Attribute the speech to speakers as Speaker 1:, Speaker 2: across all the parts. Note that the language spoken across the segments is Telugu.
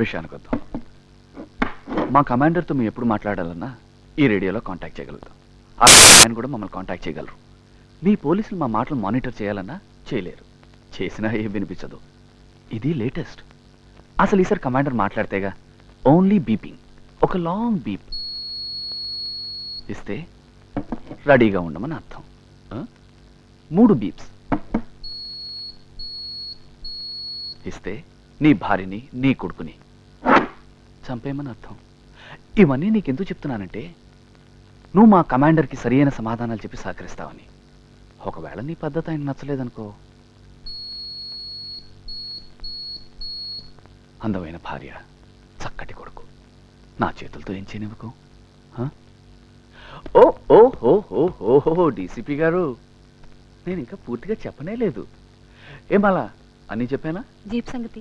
Speaker 1: విషయానికి వద్దాం. మా కమాండర్తో మేము ఎప్పుడు మాట్లాడాలన్నా ఈ రేడియోలో కాంటాక్ట్ చేయగలుగుతాం. ఆయన కూడా మమ్మల్ని కాంటాక్ట్ చేయగలరు. మీ పోలీసులు మా మాటలు మానిటర్ చేయాలన్నా చేయలేరు. చేసినా ఏం వినిపించదు. ఇది లేటెస్ట్. అసలు ఈసారి కమాండర్ మాట్లాడితేగా ఓన్లీ బీపింగ్, ఒక లాంగ్ బీప్ ఇస్తే రెడీగా ఉండమని అర్థం. 3 బీప్స్ ఇస్తే నీ భార్యని నీ కొడుకుని చంపేయమని అర్థం. ఇవన్నీ నీకెందుకు చెప్తున్నానంటే నువ్వు మా కమాండర్కి సరైన సమాధానాలు చెప్పి సహకరిస్తావని. ఒకవేళ నీ పద్ధతి ఆయన నచ్చలేదనుకో, అందమైన భార్య, చక్కటి కొడుకు నా చేతులతో ఏం చేయనివ్వకు. ఓ ఓ హో హో హో హో డీసీపీ గారు, నేను ఇంకా పూర్తిగా చెప్పనే లేదు. ఏమలా అన్నీ చెప్పానా?
Speaker 2: జీప్ సంగతి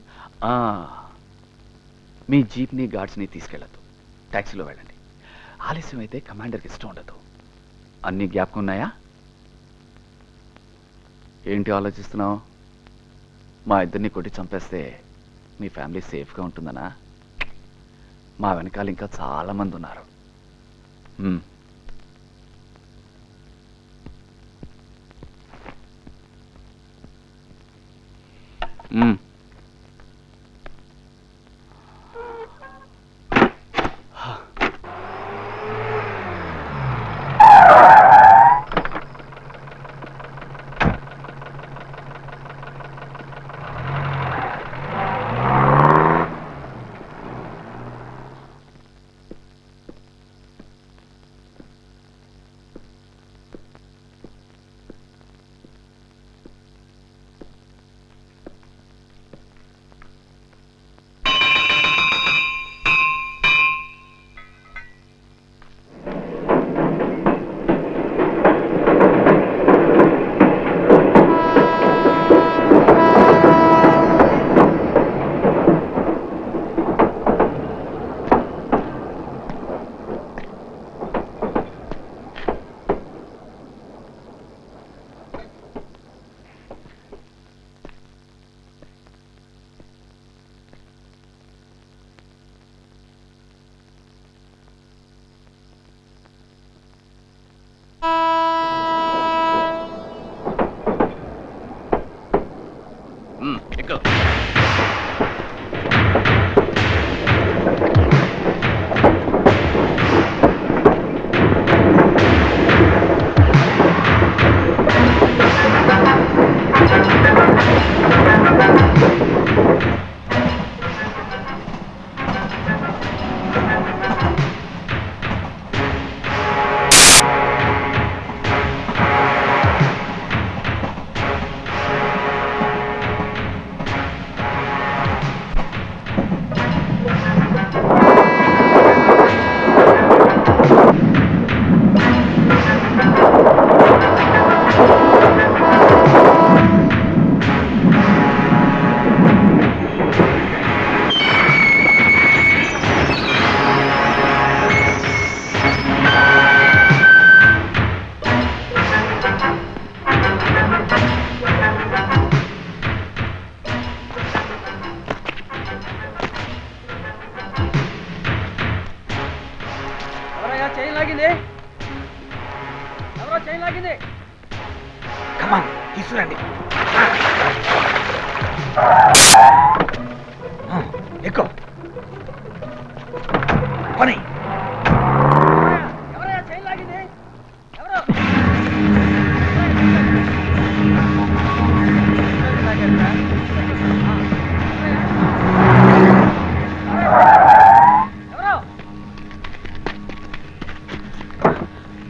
Speaker 1: మీ జీప్ని గార్డ్స్ని తీసుకెళ్ళద్దు. ట్యాక్సీలో వెళ్ళండి. ఆలస్యం అయితే కమాండర్కి ఇష్టం ఉండదు. అన్నీ జ్ఞాపకం ఉన్నాయా? ఏంటి ఆలోచిస్తున్నావు? మా ఇద్దరిని కొట్టి చంపేస్తే మీ ఫ్యామిలీ సేఫ్గా ఉంటుందనా? మా వెనకాల ఇంకా చాలామంది ఉన్నారు.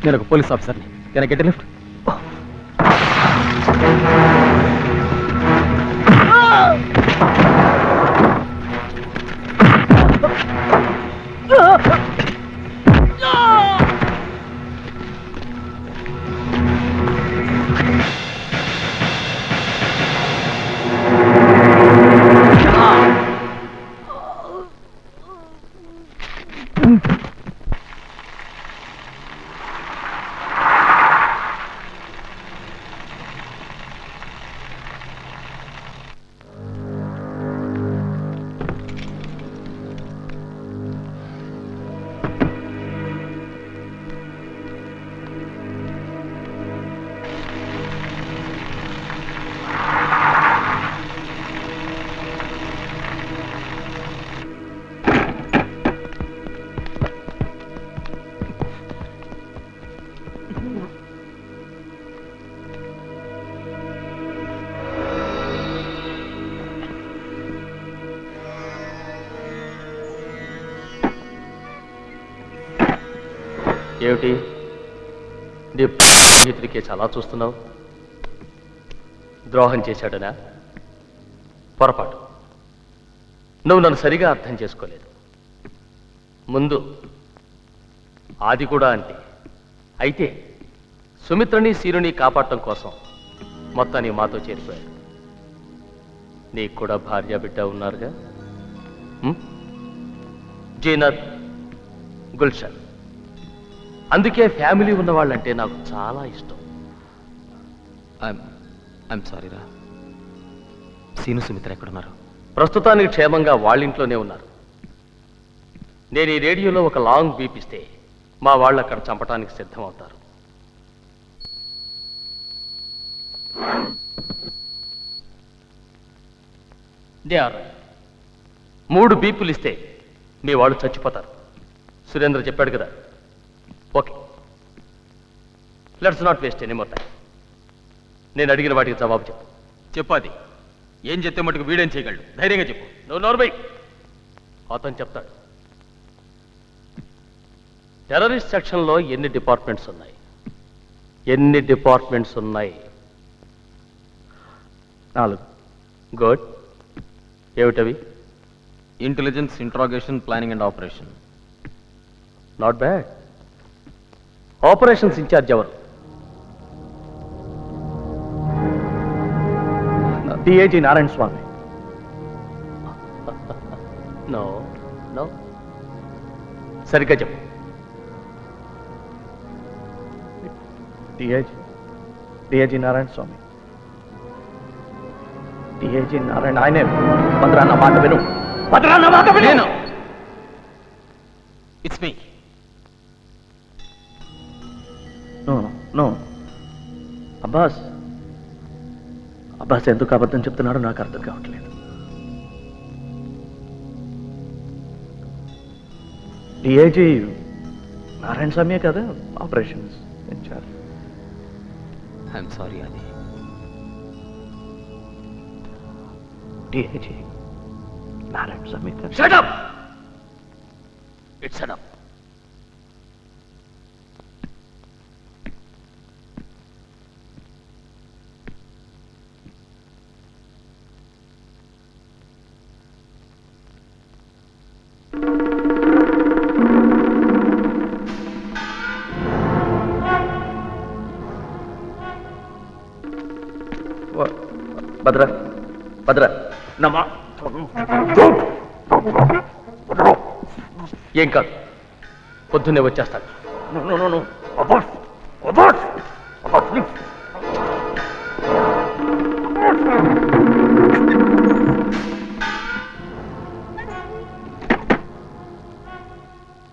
Speaker 1: నేను ఒక పోలీస్ ఆఫీసర్ని. Can I get a lift?
Speaker 2: ఏమిటి నీ చేతుడికే చాలా చూస్తున్నావు? ద్రోహం చేశాడనా? పొరపాటు. నువ్వు నన్ను సరిగా అర్థం చేసుకోలేదు. ముందు ఆది కూడా అంతే. అయితే సుమిత్రని సీనుని కాపాడటం కోసం మొత్తాన్ని మాతో చేరిపోయాడు. నీకు కూడా భార్య బిడ్డ ఉన్నారుగా, జీనత్, గుల్షన్. అందుకే ఫ్యామిలీ ఉన్నవాళ్ళంటే నాకు చాలా ఇష్టం.
Speaker 3: ఐఎమ్ సారీ రా. సీను సుమిత్ర ఎక్కడున్నారు?
Speaker 2: ప్రస్తుతానికి క్షేమంగా వాళ్ళింట్లోనే ఉన్నారు. నేను ఈ రేడియోలో ఒక లాంగ్ బీప్ ఇస్తే మా వాళ్ళు అక్కడ చంపడానికి సిద్ధమవుతారు. దే ఆర్ 3 బీపులు ఇస్తే మీ వాళ్ళు చచ్చిపోతారు. సురేంద్ర చెప్పాడు కదా. Okay, let's not waste any more time. నేను అడిగిన వాటికి జవాబు చెప్పు.
Speaker 3: చెప్పాది. ఏం చెప్తే మటుకు వీడేం చేయగలడు? ధైర్యంగా చెప్పు.
Speaker 2: నువ్వు నోర్మై. అతను చెప్తాడు. టెర్రరిస్ట్ సెక్షన్లో ఎన్ని డిపార్ట్మెంట్స్ ఉన్నాయి? ఎన్ని డిపార్ట్మెంట్స్ ఉన్నాయి?
Speaker 3: 4.
Speaker 2: గుడ్. ఏమిటవి?
Speaker 3: Intelligence, interrogation, planning and operation.
Speaker 2: Not bad. Operations in charge ఎవరు?
Speaker 4: DIG Narayana Swamy.
Speaker 2: No no, సరిగ్గా చెప్పు.
Speaker 4: డిఐజీ నారాయణ స్వామి. డిఐజీ నారాయణ ఆయనే. భద్రాన్న మాట విను. భద్రాన్న మాట విను.
Speaker 3: It's me.
Speaker 4: No Abbas. Abbas ఎందుకు అబద్ధం చెప్తున్నాడో నాకు అర్థం కావట్లేదు. డిఐజీ నారాయణ స్వామి కదా ఆపరేషన్స్ ఇన్ఛార్జ్.
Speaker 3: ఐఎమ్ సారీ అది.
Speaker 4: DIG Narayana Swamy.
Speaker 2: Shut up! It's enough.
Speaker 4: భద్ర నమా.
Speaker 2: ఏం కాదు, పొద్దున్నే వచ్చేస్తాడు.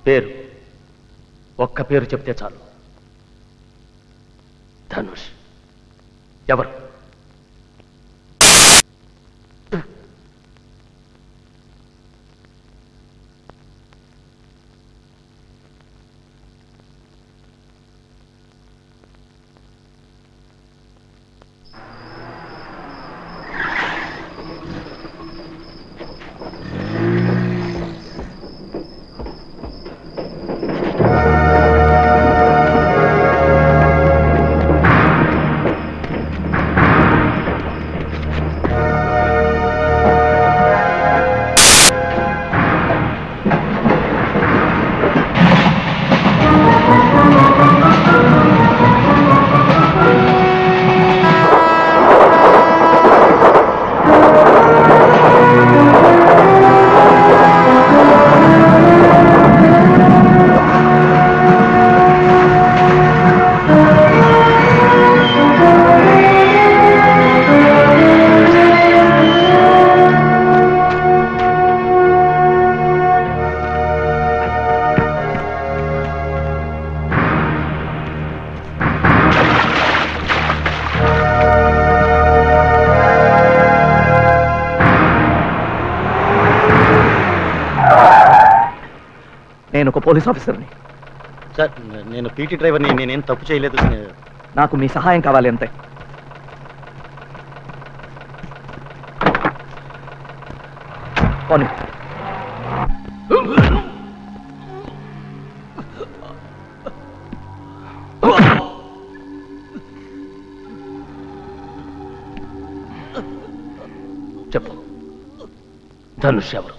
Speaker 2: పేరు ఒక్క పేరు చెప్తే చాలు. ధనుష్. ఎవరు?
Speaker 4: నేను ఒక పోలీస్ ఆఫీసర్ని
Speaker 5: సార్. నేను పీటీ డ్రైవర్ని. నేనేం తప్పు చేయలేదు.
Speaker 4: నాకు మీ సహాయం కావాలి అంతే. పోనీ.
Speaker 2: ధనుష్ ఎవరు?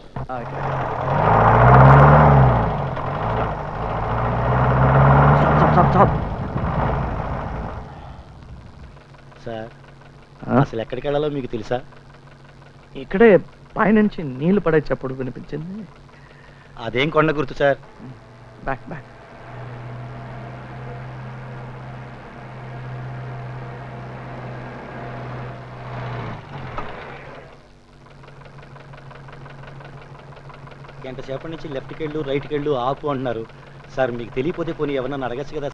Speaker 5: సార్ అసలు ఎక్కడికి వెళ్ళాలో మీకు తెలుసా?
Speaker 4: ఇక్కడే పైనుంచి నీళ్లు పడే చప్పుడు వినిపించింది.
Speaker 5: అదేం కొండ గుర్తు సార్?
Speaker 4: Back back.
Speaker 5: గంట సేపటి నుంచి లెఫ్ట్కి వెళ్ళు రైట్కి వెళ్ళు ఆపు అంటున్నారు సార్. మీకు తెలియపోతే పోనీ ఎవరన్నా అడగచ్చు కదా.